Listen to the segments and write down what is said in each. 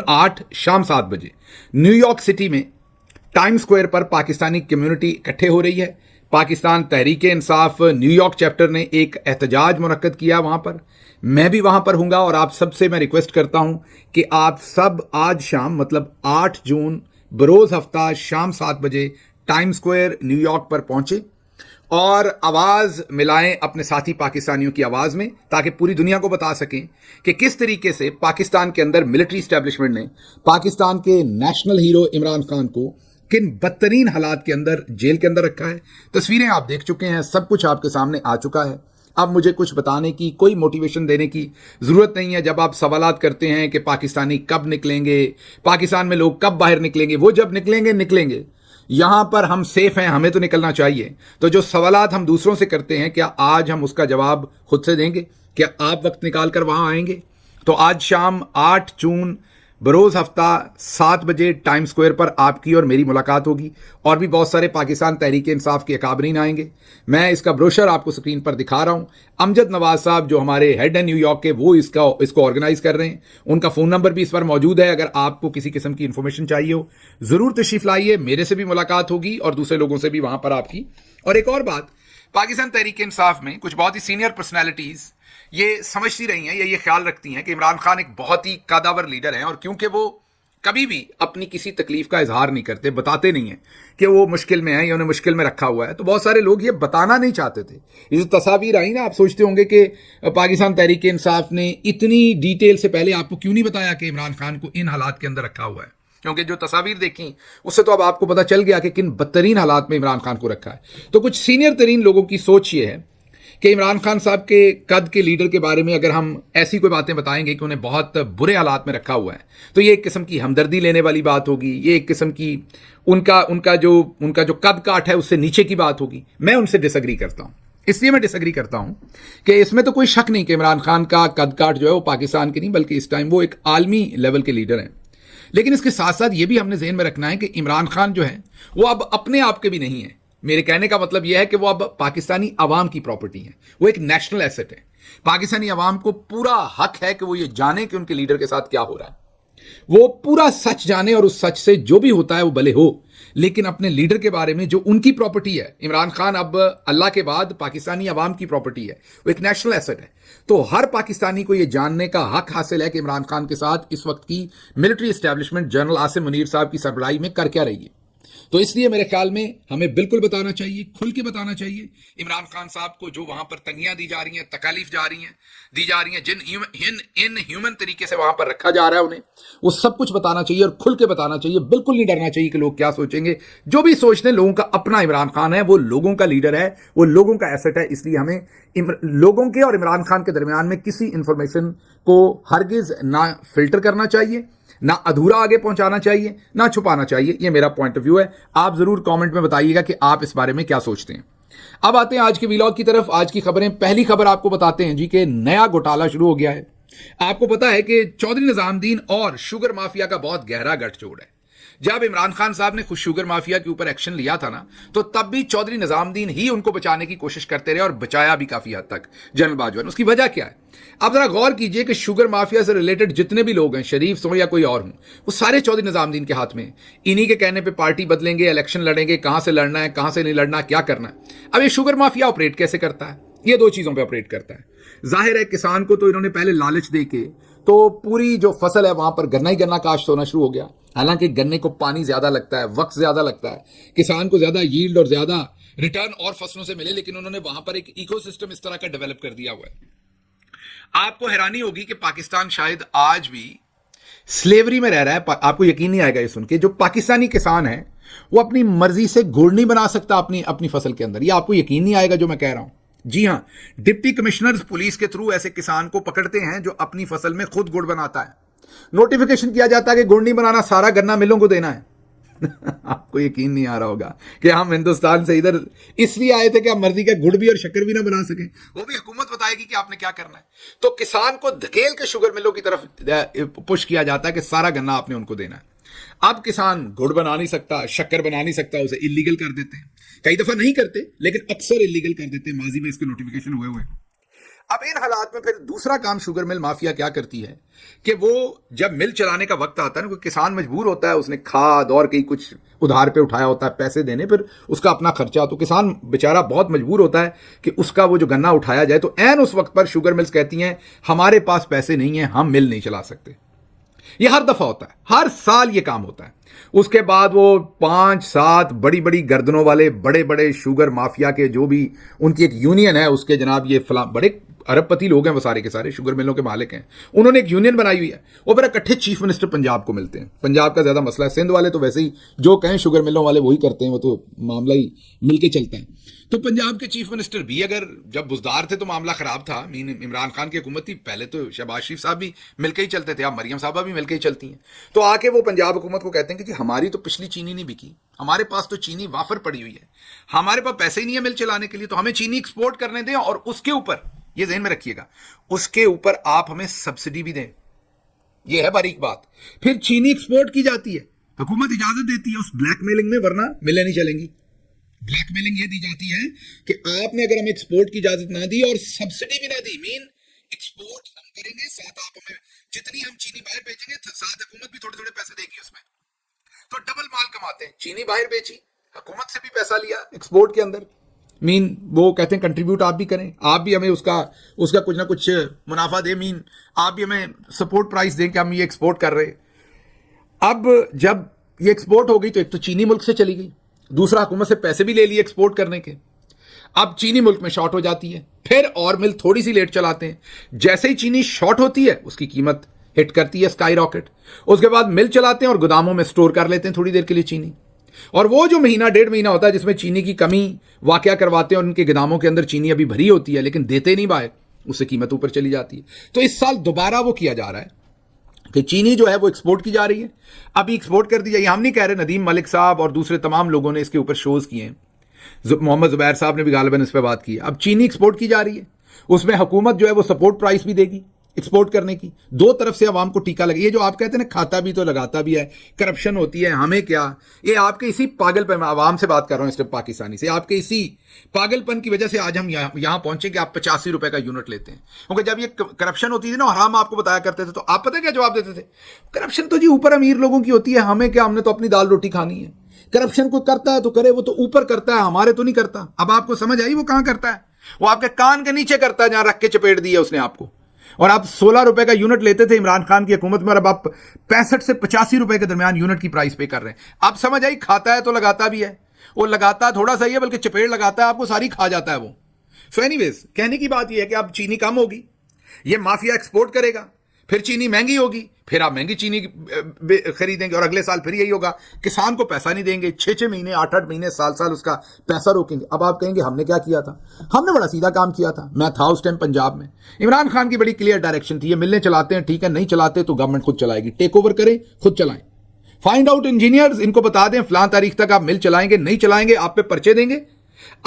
8 शाम 7 बजे New York city में टाइम स्क्वायर पर पाकिस्तानी कम्युनिटी इकट्ठे हो रही है। पाकिस्तान तहरीक इंसाफ न्यूयॉर्क चैप्टर ने एक एहतजाज मुनक्कद किया वहां पर। मैं भी वहां पर हूंगा और आप सबसे मैं रिक्वेस्ट करता हूं कि आप सब आज शाम मतलब 8 जून बरोज हफ्ता शाम 7 बजे टाइम स्क्वायर न्यूयॉर्क पर पहुंचे और आवाज मिलाएं अपने साथी पाकिस्तानियों की आवाज में, ताकि पूरी दुनिया को बता सकें कि किस तरीके से पाकिस्तान के अंदर मिलिट्री एस्टेब्लिशमेंट ने पाकिस्तान के नेशनल हीरो इमरान खान को किन बदतरीन हालात के अंदर जेल के अंदर रखा है। तस्वीरें आप देख चुके हैं, सब कुछ आपके सामने आ चुका है। अब मुझे कुछ बताने की, कोई मोटिवेशन देने की जरूरत नहीं है। जब आप सवालात करते हैं कि पाकिस्तानी कब निकलेंगे, पाकिस्तान में लोग कब बाहर निकलेंगे, वो जब निकलेंगे निकलेंगे। यहां पर हम सेफ हैं, हमें तो निकलना चाहिए। तो जो सवालात हम दूसरों से करते हैं, क्या आज हम उसका जवाब खुद से देंगे? क्या आप वक्त निकाल कर वहां आएंगे? तो आज शाम 8 जून बरोज हफ्ता 7 बजे टाइम स्क्वायर पर आपकी और मेरी मुलाकात होगी और भी बहुत सारे पाकिस्तान तहरीक इंसाफ के अकाबरीन आएंगे। मैं इसका ब्रोशर आपको स्क्रीन पर दिखा रहा हूं। अमजद नवाज साहब जो हमारे हेड है न्यूयॉर्क के, वो इसको ऑर्गेनाइज कर रहे हैं। उनका फोन नंबर भी इस पर मौजूद है। अगर आपको किसी किस्म की इंफॉर्मेशन चाहिए हो, जरूर तशरीफ लाइए। मेरे से भी मुलाकात होगी और दूसरे लोगों से भी वहां पर आपकी। और एक और बात, पाकिस्तान तहरीक इंसाफ में कुछ बहुत ही सीनियर पर्सनैलिटीज ये समझती रही हैं या ये ख्याल रखती हैं कि इमरान खान एक बहुत ही कदावर लीडर हैं, और क्योंकि वो कभी भी अपनी किसी तकलीफ का इजहार नहीं करते, बताते नहीं हैं कि वो मुश्किल में है या उन्हें मुश्किल में रखा हुआ है, तो बहुत सारे लोग ये बताना नहीं चाहते थे। ये जो तस्वीर आई ना, आप सोचते होंगे कि पाकिस्तान तहरीक इंसाफ ने इतनी डिटेल से पहले आपको क्यों नहीं बताया कि इमरान खान को इन हालात के अंदर रखा हुआ है, क्योंकि जो तस्वीर देखी उससे तो अब आपको पता चल गया कि किन बदतरीन हालात में इमरान खान को रखा है। तो कुछ सीनियर तरीन लोगों की सोच ये है कि इमरान खान साहब के कद के लीडर के बारे में अगर हम ऐसी कोई बातें बताएंगे कि उन्हें बहुत बुरे हालात में रखा हुआ है, तो ये एक किस्म की हमदर्दी लेने वाली बात होगी। ये एक किस्म की उनका जो कद काठ है उससे नीचे की बात होगी। मैं उनसे डिसएग्री करता हूं। इसलिए मैं डिसएग्री करता हूं कि इसमें तो कोई शक नहीं कि इमरान खान का कद काठ जो है वो पाकिस्तान के नहीं बल्कि इस टाइम वो एक आलमी लेवल के लीडर हैं। लेकिन इसके साथ साथ ये भी हमने ज़हन में रखना है कि इमरान खान जो है वो अब अपने आप के भी नहीं है। मेरे कहने का मतलब यह है कि वो अब पाकिस्तानी अवाम की प्रॉपर्टी है, वो एक नेशनल एसेट है। पाकिस्तानी अवाम को पूरा हक है कि वो ये जाने कि उनके लीडर के साथ क्या हो रहा है, वो पूरा सच जाने और उस सच से जो भी होता है वो भले हो, लेकिन अपने लीडर के बारे में जो उनकी प्रॉपर्टी है, इमरान खान अब अल्लाह के बाद पाकिस्तानी अवाम की प्रॉपर्टी है, वो एक नेशनल एसेट है। तो हर पाकिस्तानी को यह जानने का हक हासिल है कि इमरान खान के साथ इस वक्त की military establishment general Asim Munir साहब की सरबराही में कर क्या रही है। तो इसलिए मेरे ख्याल में हमें बिल्कुल बताना चाहिए, खुल के बताना चाहिए इमरान खान साहब को जो वहां पर तंगियां दी जा रही हैं, तकालीफ दी जा रही हैं, जिन इन ह्यूमन तरीके से वहां पर रखा जा रहा है, उन्हें वो सब कुछ बताना चाहिए और खुल के बताना चाहिए। बिल्कुल नहीं डरना चाहिए कि लोग क्या सोचेंगे। जो भी सोचते हैं, लोगों का अपना इमरान खान है, वो लोगों का लीडर है, वो लोगों का एसेट है। इसलिए हमें लोगों के और इमरान खान के दरमियान में किसी इंफॉर्मेशन को हरगिज ना फिल्टर करना चाहिए, ना अधूरा आगे पहुंचाना चाहिए, ना छुपाना चाहिए। यह मेरा पॉइंट ऑफ व्यू है। आप जरूर कमेंट में बताइएगा कि आप इस बारे में क्या सोचते हैं। अब आते हैं आज के व्लॉग की तरफ। आज की खबरें, पहली खबर आपको बताते हैं जी कि नया घोटाला शुरू हो गया है। आपको पता है कि चौधरी निजामुद्दीन और शुगर माफिया का बहुत गहरा गठजोड़ है। जब इमरान खान साहब ने खुद शुगर माफिया के ऊपर एक्शन लिया था ना, तो तब भी चौधरी निजामुद्दीन ही उनको बचाने की कोशिश करते रहे और बचाया भी काफी हद तक जनरल बाजवा ने। उसकी वजह क्या है? आप जरा गौर कीजिए कि शुगर माफिया से रिलेटेड जितने भी लोग हैं, शरीफ हो या कोई और हो, वो सारे चौधरी निजामुद्दीन के हाथ में। इन्हीं के कहने पे पार्टी बदलेंगे, इलेक्शन लड़ेंगे, कहां से लड़ना है, कहां से नहीं लड़ना, क्या करना है। अब ये शुगर माफिया ऑपरेट कैसे करता है? ये दो चीजों पे ऑपरेट करता है। जाहिर है किसान को तो इन्होंने पहले लालच देके तो पूरी जो फसल है वहां पर गन्ना ही गन्ना काश्त होना शुरू हो गया। हालांकि गन्ने को पानी ज्यादा लगता है, वक्त ज्यादा लगता है, किसान को ज्यादा यील्ड और ज्यादा रिटर्न और फसलों से मिले, लेकिन उन्होंने वहां पर एक इकोसिस्टम इस तरह का डेवलप कर दिया हुआ है। आपको हैरानी होगी कि पाकिस्तान शायद आज भी स्लेवरी में रह रहा है। आपको यकीन नहीं आएगा ये सुन के। जो पाकिस्तानी किसान है वो अपनी मर्जी से गुड़ नहीं बना सकता अपनी फसल के अंदर। ये आपको यकीन नहीं आएगा जो मैं कह रहा हूं। जी हां, डिप्टी कमिश्नर्स पुलिस के थ्रू ऐसे किसान को पकड़ते हैं जो अपनी फसल में खुद गुड़ बनाता है। नोटिफिकेशन किया जाता है कि गुड़ नहीं बनाना, सारा गन्ना मिलों को देना है। आपको यकीन नहीं आ रहा होगा कि हम हिंदुस्तान से इधर इसलिए आए थे कि हम मर्जी का गुड़ भी और शक्कर भी ना बना सकें। वो भी हुकूमत बताएगी कि आपने क्या करना है। तो किसान को धकेल के शुगर मिलों की तरफ पुश किया जाता है कि सारा गन्ना आपने उनको देना है। अब किसान गुड़ बना नहीं सकता, शक्कर बना नहीं सकता, उसे इलीगल कर देते हैं। कई दफा नहीं करते, लेकिन अक्सर इलीगल कर देते हैं। माजी में इसके नोटिफिकेशन हुए। अब इन हालात में फिर दूसरा काम शुगर मिल माफिया क्या करती है कि वो जब मिल चलाने का वक्त आता है ना, कोई किसान मजबूर होता है, उसने खाद और कहीं कुछ उधार पे उठाया होता है पैसे देने, फिर उसका अपना खर्चा, तो किसान बेचारा बहुत मजबूर होता है कि उसका वो जो गन्ना उठाया जाए, तो ऐन उस वक्त पर शुगर मिल्स कहती हैं हमारे पास पैसे नहीं है, हम मिल नहीं चला सकते। ये हर दफा होता है, हर साल ये काम होता है। उसके बाद वो 5-7 बड़ी बड़ी गर्दनों वाले बड़े बड़े शुगर माफिया के जो भी उनकी एक यूनियन है, उसके जनाब ये फला बड़े अरबपति लोग हैं, वो सारे के सारे शुगर मिलों के मालिक हैं, उन्होंने एक यूनियन बनाई हुई है। वो फिर इकट्ठे चीफ मिनिस्टर पंजाब को मिलते हैं। पंजाब का ज्यादा मसला है, सिंध वाले तो वैसे ही जो कहें शुगर मिलों वाले वही करते हैं, वो तो मामला ही मिलके चलता है। तो पंजाब के चीफ मिनिस्टर भी अगर जब बुजदार थे तो मामला खराब था, इमरान खान की हुकूमत थी, पहले तो शहबाज शरीफ साहब भी मिलकर ही चलते थे, अब मरियम साहबा भी मिलकर ही चलती हैं। तो आके वो पंजाब हुकूमत को कहते हैं कि हमारी तो पिछली चीनी नहीं बिकी, हमारे पास तो चीनी वाफर पड़ी हुई है, हमारे पास पैसे ही नहीं है मिल चलाने के लिए, तो हमें चीनी एक्सपोर्ट करने दें, और उसके ऊपर ये ध्यान में रखिएगा, उसके ऊपर आप हमें सब्सिडी भी दें। यह है बारीक बात। फिर चीनी एक्सपोर्ट की जाती है, हुकूमत इजाजत देती है उस ब्लैकमेलिंग में, वरना मिलें नहीं चलेंगी। ब्लैकमेलिंग ये दी जाती है कि आपने अगर हमें एक्सपोर्ट की इजाजत ना दी और सब्सिडी भी ना दी, मीन एक्सपोर्ट हम करेंगे, साथ आप हमें जितनी हम चीनी बाहर बेचेंगे, साथ हुकूमत भी थोड़े थोड़े पैसे देगी उसमें, तो डबल माल कमाते हैं। चीनी बाहर बेची, हुकूमत से भी पैसा लिया एक्सपोर्ट के अंदर, मीन वो कहते हैं कंट्रीब्यूट आप भी करें, आप भी हमें उसका कुछ ना कुछ मुनाफा दे, मीन आप भी हमें सपोर्ट प्राइस दें कि हम ये एक्सपोर्ट कर रहे हैं। अब जब ये एक्सपोर्ट हो गई तो एक तो चीनी मुल्क से चली गई, दूसरा हुकूमत से पैसे भी ले लिए एक्सपोर्ट करने के। अब चीनी मुल्क में शॉर्ट हो जाती है, फिर और मिल थोड़ी सी लेट चलाते हैं, जैसे ही चीनी शॉर्ट होती है उसकी कीमत हिट करती है स्काई रॉकेट, उसके बाद मिल चलाते हैं और गोदामों में स्टोर कर लेते हैं थोड़ी देर के लिए चीनी, और वो जो महीना 1.5 महीना होता है जिसमें चीनी की कमी वाकया करवाते हैं और उनके गोदामों के अंदर चीनी अभी भरी होती है लेकिन देते नहीं बाहर, उससे कीमत ऊपर चली जाती है। तो इस साल दोबारा वो किया जा रहा है कि चीनी जो है वो एक्सपोर्ट की जा रही है, अभी एक्सपोर्ट कर दी जाए। हम नहीं कह रहे, नदीम मलिक साहब और दूसरे तमाम लोगों ने इसके ऊपर शोज किए हैं, मोहम्मद जुबैर साहब ने भी गालिबन इस पर बात की है। अब चीनी एक्सपोर्ट की जा रही है, उसमें हुकूमत जो है वो सपोर्ट प्राइस भी देगी एक्सपोर्ट करने की, दो तरफ से आवाम को टीका लगे। ये जो आप कहते हैं ना खाता भी तो लगाता भी है, करप्शन होती है, हमें क्या, ये आपके इसी पागलपन, मैं आवाम से बात कर रहा हूं इस पाकिस्तानी से, आपके इसी पागलपन की वजह से आज हम यहां पहुंचे कि आप 85 रुपए का यूनिट लेते हैं। क्योंकि जब ये करप्शन होती थी ना, हम आपको बताया करते थे, तो आप पता क्या जवाब देते थे, करप्शन तो जी ऊपर अमीर लोगों की होती है, हमें क्या, हमने तो अपनी दाल रोटी खानी है। करप्शन कोई करता है तो करे, वो तो ऊपर करता है, हमारे तो नहीं करता। अब आपको समझ आई वो कहां करता है, वो आपके कान के नीचे करता है, जहां रख के चपेट दिया उसने आपको। और आप 16 रुपए का यूनिट लेते थे इमरान खान की हुकूमत में, और अब आप 65 से 85 रुपए के दरमियान यूनिट की प्राइस पे कर रहे हैं। आप समझ आई, खाता है तो लगाता भी है, वो लगाता थोड़ा सा ही है, बल्कि चपेट लगाता है आपको, सारी खा जाता है वो। सो एनीवेज, कहने की बात यह है कि अब चीनी कम होगी, ये माफिया एक्सपोर्ट करेगा, फिर चीनी महंगी होगी, फिर आप महंगी चीनी खरीदेंगे, और अगले साल फिर यही होगा, किसान को पैसा नहीं देंगे, 6-6 महीने 8-8 महीने साल उसका पैसा रोकेंगे। अब आप कहेंगे हमने क्या किया था, हमने बड़ा सीधा काम किया था। मैं था उस टाइम पंजाब में, इमरान खान की बड़ी क्लियर डायरेक्शन थी, ये मिलने चलाते हैं ठीक है, नहीं चलाते तो गवर्नमेंट खुद चलाएगी, टेक ओवर करें, खुद चलाएं, फाइंड आउट इंजीनियर्स, इनको बता दें फलां तारीख तक आप मिल चलाएंगे, नहीं चलाएंगे आप पे पर्चे देंगे,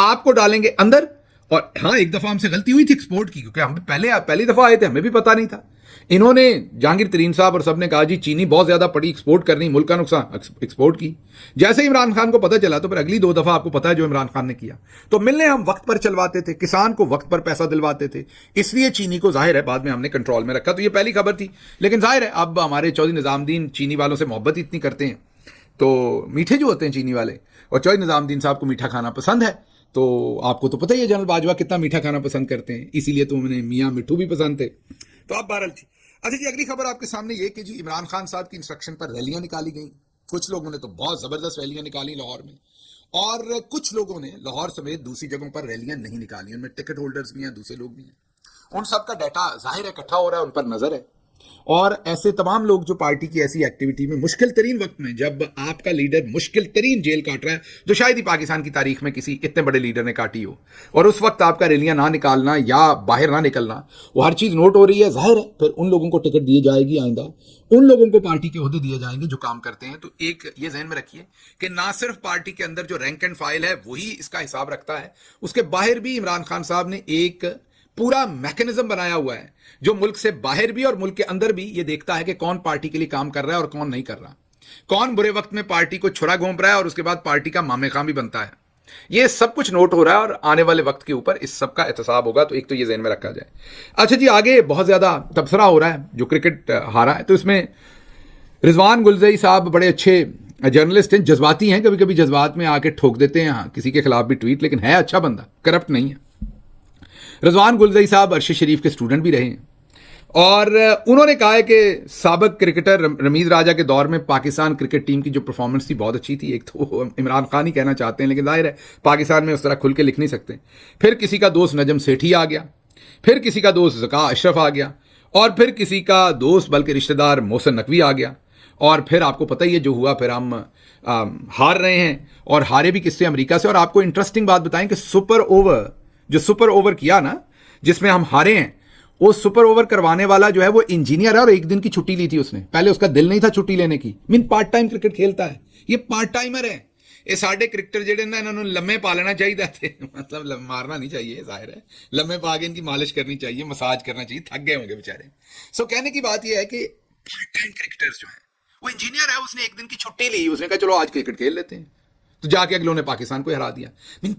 आपको डालेंगे अंदर। और हाँ, एक दफा हमसे गलती हुई थी एक्सपोर्ट की, क्योंकि हम पहली दफा आए थे, हमें भी पता नहीं था। इन्होंने जहांगीर तरीन साहब और सबने कहा जी चीनी बहुत ज्यादा पड़ी, एक्सपोर्ट करनी, मुल्क का नुकसान, एक्सपोर्ट की। जैसे ही इमरान खान को पता चला तो फिर अगली 2 दफा आपको पता है जो इमरान खान ने किया। तो मिलने हम वक्त पर चलवाते थे, किसान को वक्त पर पैसा दिलवाते थे, इसलिए चीनी को जाहिर है बाद में हमने कंट्रोल में रखा। तो ये पहली खबर थी, लेकिन जाहिर है अब हमारे चौधरी निजामुद्दीन चीनी वालों से मोहब्बत इतनी करते हैं, तो मीठे जो होते हैं चीनी वाले, और चौधरी निजामुद्दीन साहब को मीठा खाना पसंद है, तो आपको तो पता ही है जनरल बाजवा कितना मीठा खाना पसंद करते हैं, इसीलिए तो उन्हें मियाँ मिठू भी पसंद थे। तो आप बहरहाल थी। अच्छा जी, अगली खबर आपके सामने ये कि जी इमरान खान साहब की इंस्ट्रक्शन पर रैलियां निकाली गई। कुछ लोगों ने तो बहुत जबरदस्त रैलियां निकाली लाहौर में, और कुछ लोगों ने लाहौर समेत दूसरी जगहों पर रैलियां नहीं निकाली, उनमें टिकट होल्डर्स भी हैं, दूसरे लोग भी हैं। उन सबका डाटा जाहिर है इकट्ठा हो रहा है, उन पर नजर है। और ऐसे तमाम लोग जो पार्टी की ऐसी एक्टिविटी में मुश्किल तरीन वक्त में, जब आपका लीडर मुश्किल तरीन जेल काट रहा है, जो शायद ही पाकिस्तान की तारीख में किसी इतने बड़े लीडर ने काटी हो, और उस वक्त आपका रैलियां ना निकालना या बाहर ना निकलना, वो हर चीज नोट हो रही है, जाहिर है फिर उन लोगों को टिकट दी जाएगी, आइंदा उन लोगों को पार्टी के ओहदे दिए जाएंगे जो काम करते हैं। तो एक ये जहन में रखिए कि ना सिर्फ पार्टी के अंदर जो रैंक एंड फाइल है वही इसका हिसाब रखता है, उसके बाहर भी इमरान खान साहब ने एक पूरा मैकेनिज्म बनाया हुआ है जो मुल्क से बाहर भी और मुल्क के अंदर भी ये देखता है कि कौन पार्टी के लिए काम कर रहा है और कौन नहीं कर रहा, कौन बुरे वक्त में पार्टी को छुरा घोंप रहा है और उसके बाद पार्टी का मामे खां भी बनता है। ये सब कुछ नोट हो रहा है और आने वाले वक्त के ऊपर इस सब का एहतसाब होगा, तो एक तो ये ज़हन में रखा जाए। अच्छा जी, आगे बहुत ज़्यादा तबसरा हो रहा है जो क्रिकेट हारा है, तो इसमें रिजवान गुलज़ई साहब बड़े अच्छे जर्नलिस्ट हैं, जज्बाती हैं, कभी कभी जज्बात में आके ठोक देते हैं हाँ, किसी के खिलाफ भी ट्वीट, लेकिन है अच्छा बंदा, करप्ट नहीं है। रिजवान गुलज़ई साहब अरशद शरीफ के स्टूडेंट भी रहे हैं और उन्होंने कहा है कि साबिक क्रिकेटर रमीज़ राजा के दौर में पाकिस्तान क्रिकेट टीम की जो परफॉर्मेंस थी बहुत अच्छी थी। एक तो वो इमरान खान ही कहना चाहते हैं, लेकिन जाहिर है पाकिस्तान में उस तरह खुल के लिख नहीं सकते। फिर किसी का दोस्त नजम सेठी आ गया, फिर किसी का दोस्त ज़का अशरफ आ गया, और फिर किसी का दोस्त बल्कि रिश्तेदार मोहसिन नकवी आ गया, और फिर आपको पता ही है जो हुआ, फिर हम हार रहे हैं और हारे भी किससे, अमेरिका से। और आपको इंटरेस्टिंग बात बताएं कि सुपर ओवर किया ना जिसमें हम हारे हैं, वो सुपर ओवर करवाने वाला जो है वो इंजीनियर है और एक दिन की छुट्टी ली थी उसने। पहले उसका दिल नहीं था छुट्टी लेने की। पार्ट टाइम क्रिकेट खेलता है, ये पार्ट टाइमर है। ये साढ़े क्रिकेटर जेडे ना इन्होंने लम्बे पा लेना चाहिए थे, मतलब मारना नहीं चाहिए, जाहिर है लम्बे पा के इनकी मालिश करनी चाहिए, मसाज करना चाहिए, थक गए होंगे बेचारे। सो कहने की बात यह है कि पार्ट टाइम क्रिकेटर्स जो है, वो इंजीनियर है, उसने एक दिन की छुट्टी ली, उसने कहा चलो आज क्रिकेट खेल लेते हैं, तो जाके अगलों ने पाकिस्तान को हरा दिया।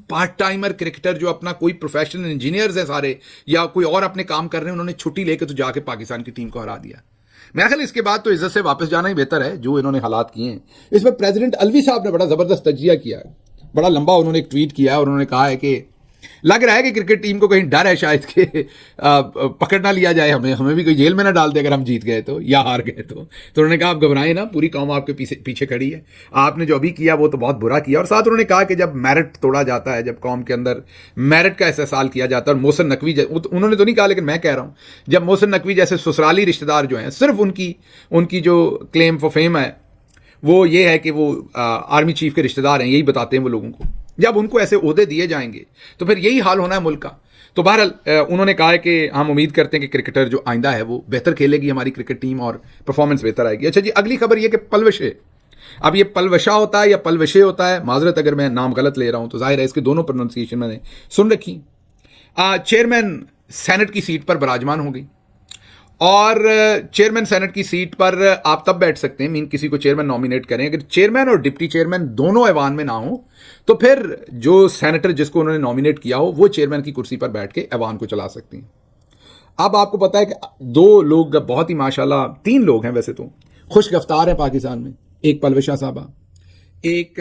पार्ट टाइमर क्रिकेटर जो अपना कोई प्रोफेशनल इंजीनियर्स है सारे या कोई और अपने काम कर रहे हैं, उन्होंने छुट्टी लेकर तो जाके पाकिस्तान की टीम को हरा दिया। मेरा ख्याल इसके बाद तो इज्जत से वापस जाना ही बेहतर है जो इन्होंने हालात किए हैं। इसमें प्रेसिडेंट अलवी साहब ने बड़ा जबरदस्त तजिया किया है, बड़ा लंबा उन्होंने एक ट्वीट किया है और उन्होंने कहा है कि लग रहा है कि क्रिकेट टीम को कहीं डर है शायद कि पकड़ ना लिया जाए, हमें भी कोई जेल में ना डाल दे अगर हम जीत गए तो या हार गए तो उन्होंने कहा आप घबराएं ना, पूरी कौम आपके पीछे खड़ी है, आपने जो अभी किया वो तो बहुत बुरा किया। और साथ उन्होंने कहा कि जब मेरिट तोड़ा जाता है, जब कौम के अंदर मेरिट का इस्तेसाल किया जाता है, और मोहसिन नकवी उन्होंने तो नहीं कहा लेकिन मैं कह रहा हूँ, जब मोहसिन नकवी जैसे ससुराली रिश्तेदार जो हैं, सिर्फ उनकी जो क्लेम फॉर फेम है वो ये है कि वो आर्मी चीफ के रिश्तेदार हैं, यही बताते हैं वो लोगों को। जब उनको ऐसे ओहदे दिए जाएंगे तो फिर यही हाल होना है मुल्क का। तो बहरहाल उन्होंने कहा है कि हम उम्मीद करते हैं कि क्रिकेटर जो आइंदा है वो बेहतर खेलेगी, हमारी क्रिकेट टीम, और परफॉर्मेंस बेहतर आएगी। अच्छा जी, अगली खबर ये कि पलवशे, अब ये पलवशा होता है या पलवशे होता है, माजरत अगर मैं नाम गलत ले रहा हूं तो जाहिर है इसके दोनों प्रोनाउंसिएशन मैंने सुन रखी। चेयरमैन सेनेट की सीट पर विराजमान हो गई, और चेयरमैन सेनेट की सीट पर आप तब बैठ सकते हैं, किसी को चेयरमैन नॉमिनेट करें, अगर चेयरमैन और डिप्टी चेयरमैन दोनों ऐवान में ना हो तो फिर जो सेनेटर जिसको उन्होंने नॉमिनेट किया हो वो चेयरमैन की कुर्सी पर बैठ के ऐवान को चला सकती हैं। अब आपको पता है कि दो लोग बहुत ही माशाल्लाह, तीन लोग हैं वैसे तो खुश गिरफ्तार है पाकिस्तान में, एक पलवशा साहबा, एक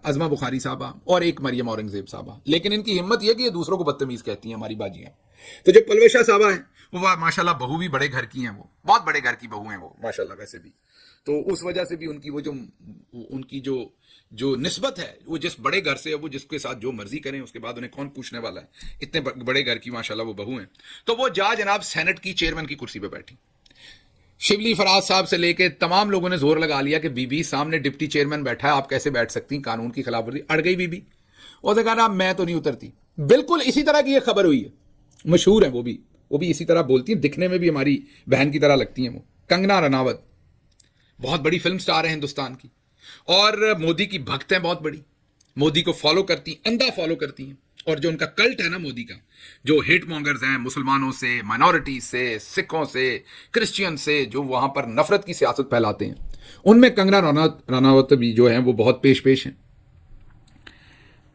अजमा बुखारी साहबा और एक मरियम औरंगजेब साहबा। लेकिन इनकी हिम्मत यह कि ये दूसरों को बदतमीज कहती हैं हमारी बाजियां। तो जो पलवशा साहबा है वो माशाल्लाह बहू भी बड़े घर की हैं, वो बहुत बड़े घर की बहू हैं वो माशाल्लाह वैसे भी, तो उस वजह से भी उनकी वो जो उनकी जो निस्बत है वो जिस बड़े घर से है, वो जिसके साथ जो मर्जी करें उसके बाद उन्हें कौन पूछने वाला है, इतने बड़े घर की माशाल्लाह वो बहू हैं। तो वो जनाब सेनेट की चेयरमैन की कुर्सी पर बैठी। शिबली फराज साहब से लेके तमाम लोगों ने जोर लगा लिया कि बीबी सामने डिप्टी चेयरमैन बैठा है, आप कैसे बैठ सकती, कानून की खिलाफवर्जी। अड़ गई बीबी, उसने कहा मैं तो नहीं उतरती। बिल्कुल इसी तरह की यह खबर हुई है, मशहूर है वो भी इसी तरह बोलती हैं, दिखने में भी हमारी बहन की तरह लगती हैं वो। कंगना रनावत बहुत बड़ी फिल्म स्टार है हिंदुस्तान की, और मोदी की भक्त हैं बहुत बड़ी, मोदी को फॉलो करती, अंधा फॉलो करती हैं। और जो उनका कल्ट है ना मोदी का, जो हेट मॉन्गर्स हैं मुसलमानों से, माइनॉरिटीज से, सिखों से, क्रिश्चियन से, जो वहां पर नफरत की सियासत फैलाते हैं, उनमें कंगना रनावत भी जो है वो बहुत पेश हैं।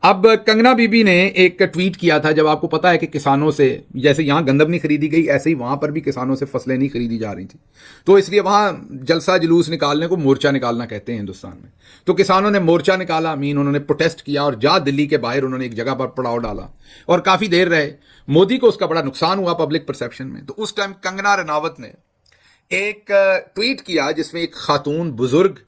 अब कंगना बीबी ने एक ट्वीट किया था, जब आपको पता है कि किसानों से, जैसे यहां गंदम नहीं खरीदी गई ऐसे ही वहां पर भी किसानों से फसलें नहीं खरीदी जा रही थी, तो इसलिए वहां जलसा जुलूस निकालने को मोर्चा निकालना कहते हैं हिंदुस्तान में। तो किसानों ने मोर्चा निकाला, उन्होंने प्रोटेस्ट किया, और दिल्ली के बाहर उन्होंने एक जगह पर पड़ाव डाला और काफी देर रहे। मोदी को उसका बड़ा नुकसान हुआ पब्लिक परसेप्शन में। तो उस टाइम कंगना रनावत ने एक ट्वीट किया जिसमें एक खातून, बुजुर्ग,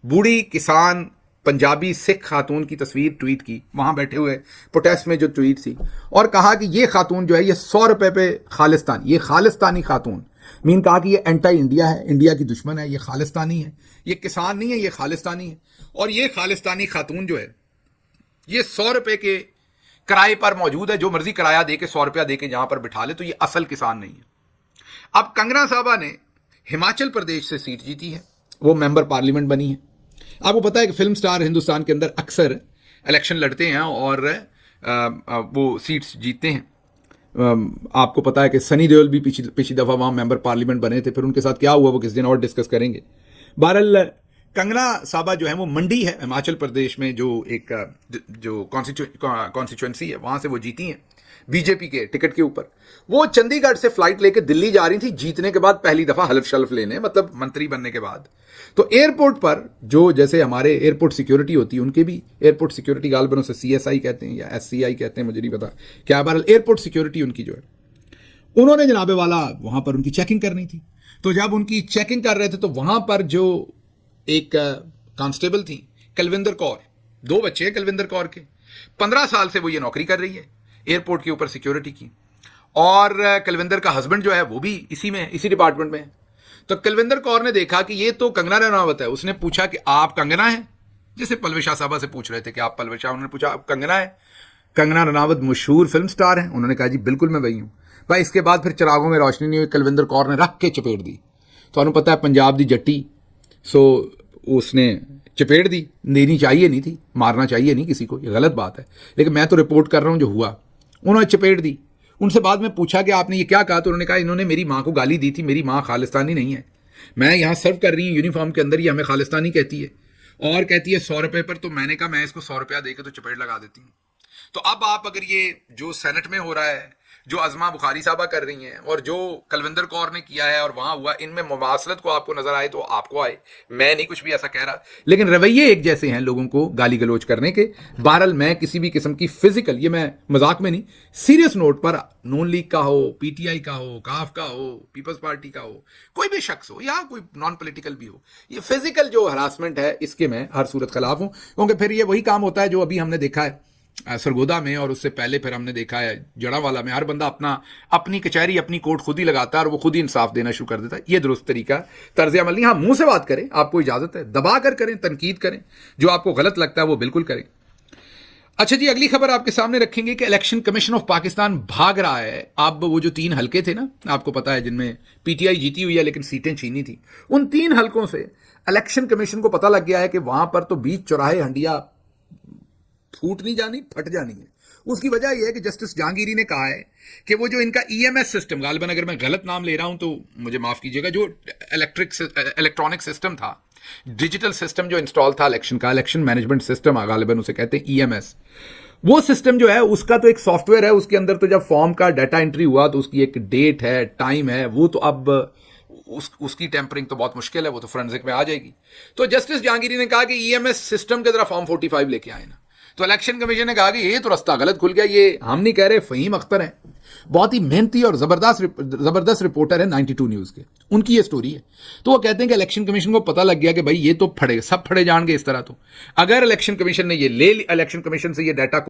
बूढ़ी किसान पंजाबी सिख खातून की तस्वीर ट्वीट की, वहां बैठे हुए प्रोटेस्ट में जो ट्वीट थी, और कहा कि ये खातून जो है ये 100 रुपए पे खालिस्तान, ये खालिस्तानी खातून, कहा कि ये एंटी इंडिया है, इंडिया की दुश्मन है, ये खालिस्तानी है, ये किसान नहीं है, ये खालिस्तानी है। और ये खालिस्तानी खातून जो है ये 100 रुपए के किराए पर मौजूद है, जो मर्जी किराया दे के 100 रुपया दे के जहां पर बिठा ले, तो ये असल किसान नहीं है। अब कंगना साहबा ने हिमाचल प्रदेश से सीट जीती है, वो मेंबर पार्लियामेंट बनी है। आपको पता है कि फिल्म स्टार हिंदुस्तान के अंदर अक्सर इलेक्शन लड़ते हैं और वो सीट्स जीतते हैं। आपको पता है कि सनी देओल भी पिछली दफ़ा वहाँ मेंबर पार्लियामेंट बने थे, फिर उनके साथ क्या हुआ वो किस दिन और डिस्कस करेंगे। बहरहाल कंगना साबा जो है वो मंडी है हिमाचल प्रदेश में, जो एक जो कॉन्स्टिट्यूएंसी है वहां से वो जीती हैं बीजेपी के टिकट के ऊपर। वो चंडीगढ़ से फ्लाइट लेके दिल्ली जा रही थी जीतने के बाद, पहली दफा हल्फ शल्फ लेने, मतलब मंत्री बनने के बाद। तो एयरपोर्ट पर जो जैसे हमारे एयरपोर्ट सिक्योरिटी होती है, उनके भी एयरपोर्ट सिक्योरिटी गालबन से CSI कहते हैं या SCI कहते हैं, मुझे नहीं पता क्या, बहरहाल एयरपोर्ट सिक्योरिटी उनकी जो है, उन्होंने जनाबे वाला वहां पर उनकी चेकिंग करनी थी। तो जब उनकी चेकिंग कर रहे थे तो वहां पर जो एक कांस्टेबल थी कुलविंदर कौर, 2 बच्चे हैं कुलविंदर कौर के, 15 साल से वो ये नौकरी कर रही है एयरपोर्ट के ऊपर सिक्योरिटी की, और कुलविंदर का हस्बैंड जो है वो भी इसी में, इसी डिपार्टमेंट में है। तो कुलविंदर कौर ने देखा कि ये तो कंगना रनावत है, उसने पूछा कि आप कंगना हैं, जैसे पलवे शाह साहबा से पूछ रहे थे कि आप पलवे शाह, उन्होंने पूछा आप कंगना है? कंगना रनावत मशहूर फिल्म स्टार हैं, उन्होंने कहा जी बिल्कुल मैं वही हूं भाई। इसके बाद फिर चिरागों में रोशनी नहीं हुई, कुलविंदर कौर ने रख के चपेट दी। तो आपको पता है पंजाब दी जट्टी, सो उसने चपेट दी, देनी चाहिए नहीं थी, मारना चाहिए नहीं किसी को, ये गलत बात है, लेकिन मैं तो रिपोर्ट कर रहा हूं जो हुआ। उन्होंने चपेट दी। उनसे बाद में पूछा कि आपने ये क्या कहा, तो उन्होंने कहा इन्होंने मेरी माँ को गाली दी थी, मेरी माँ खालिस्तानी नहीं है, मैं यहाँ सर्व कर रही हूँ यूनिफॉर्म के अंदर, ये हमें खालिस्तानी कहती है और कहती है 100 रुपये पर। तो मैंने कहा मैं इसको 100 रुपया देकर तो चपेट लगा देती हूँ। तो अब आप अगर ये जो सेनेट में हो रहा है, जो अजमा बुखारी साहबा कर रही हैं और जो कुलविंदर कौर ने किया है और वहां हुआ, इनमें मुमासलत को आपको नजर आए तो आपको आए, मैं नहीं कुछ भी ऐसा कह रहा, लेकिन रवैये एक जैसे हैं लोगों को गाली गलोच करने के। बहरहाल मैं किसी भी किस्म की फिजिकल, ये मैं मजाक में नहीं, सीरियस नोट पर, नून लीग का हो, PTI का हो, काफ का हो, पीपल्स पार्टी का हो, कोई भी शख्स हो या कोई नॉन पॉलिटिकल भी हो, ये फिजिकल जो हरासमेंट है इसके मैं हर सूरत खिलाफ हूं, क्योंकि फिर ये वही काम होता है जो अभी हमने देखा है सरगोदा में, और उससे पहले फिर हमने देखा है जड़ावाला में। हर बंदा अपनी कचहरी, अपनी कोर्ट खुद ही लगाता है और वो खुद ही इंसाफ देना शुरू कर देता है। ये दुरुस्त तरीका, तर्ज अमल नहीं। हाँ, मुंह से बात करें, आपको इजाजत है, दबा कर करें, तनकीद करें, जो आपको गलत लगता है वो बिल्कुल करें। अच्छा जी, अगली खबर आपके सामने रखेंगे कि इलेक्शन कमीशन ऑफ पाकिस्तान भाग रहा है। अब वो जो 3 हलके थे ना, आपको पता है, जिनमें PTI जीती हुई है लेकिन सीटें छीनी थी, उन 3 हलकों से इलेक्शन कमीशन को पता लग गया है कि वहां पर तो बीच चौराहे हंडिया फूट नहीं जानी, फट जानी है। उसकी वजह यह है कि जस्टिस जहांगीरी ने कहा है कि वो जो इनका EMS सिस्टम, गालिबन अगर मैं गलत नाम ले रहा हूं तो मुझे माफ कीजिएगा, जो इलेक्ट्रॉनिक सिस्टम था, डिजिटल सिस्टम जो इंस्टॉल था इलेक्शन का, इलेक्शन मैनेजमेंट सिस्टम गालिबन उसे कहते हैं EMS, वो सिस्टम जो है उसका तो एक सॉफ्टवेयर है, उसके अंदर तो जब फॉर्म का डाटा एंट्री हुआ तो उसकी एक डेट है, टाइम है, वो तो अब उसकी टेम्परिंग तो बहुत मुश्किल है, वो तो फोरेंसिक में आ जाएगी। तो जस्टिस जहांगीरी ने कहा कि EMS सिस्टम के जरा फॉर्म 45 लेके आए ना। तो इलेक्शन कमीशन ने कहा कि ये तो रास्ता गलत खुल गया, ये हम नहीं कह रहे, फहीम अख्तर है, बहुत ही मेहनती और जबरदस्त रिपोर्टर है 92 न्यूज के, उनकी ये स्टोरी है। तो वो कहते हैं कि इलेक्शन कमीशन को पता लग गया कि भाई ये तो फड़े, सब फड़े जाएंगे इस तरह। तो अगर इलेक्शन कमीशन ने ये ले, इलेक्शन कमीशन से ये डाटा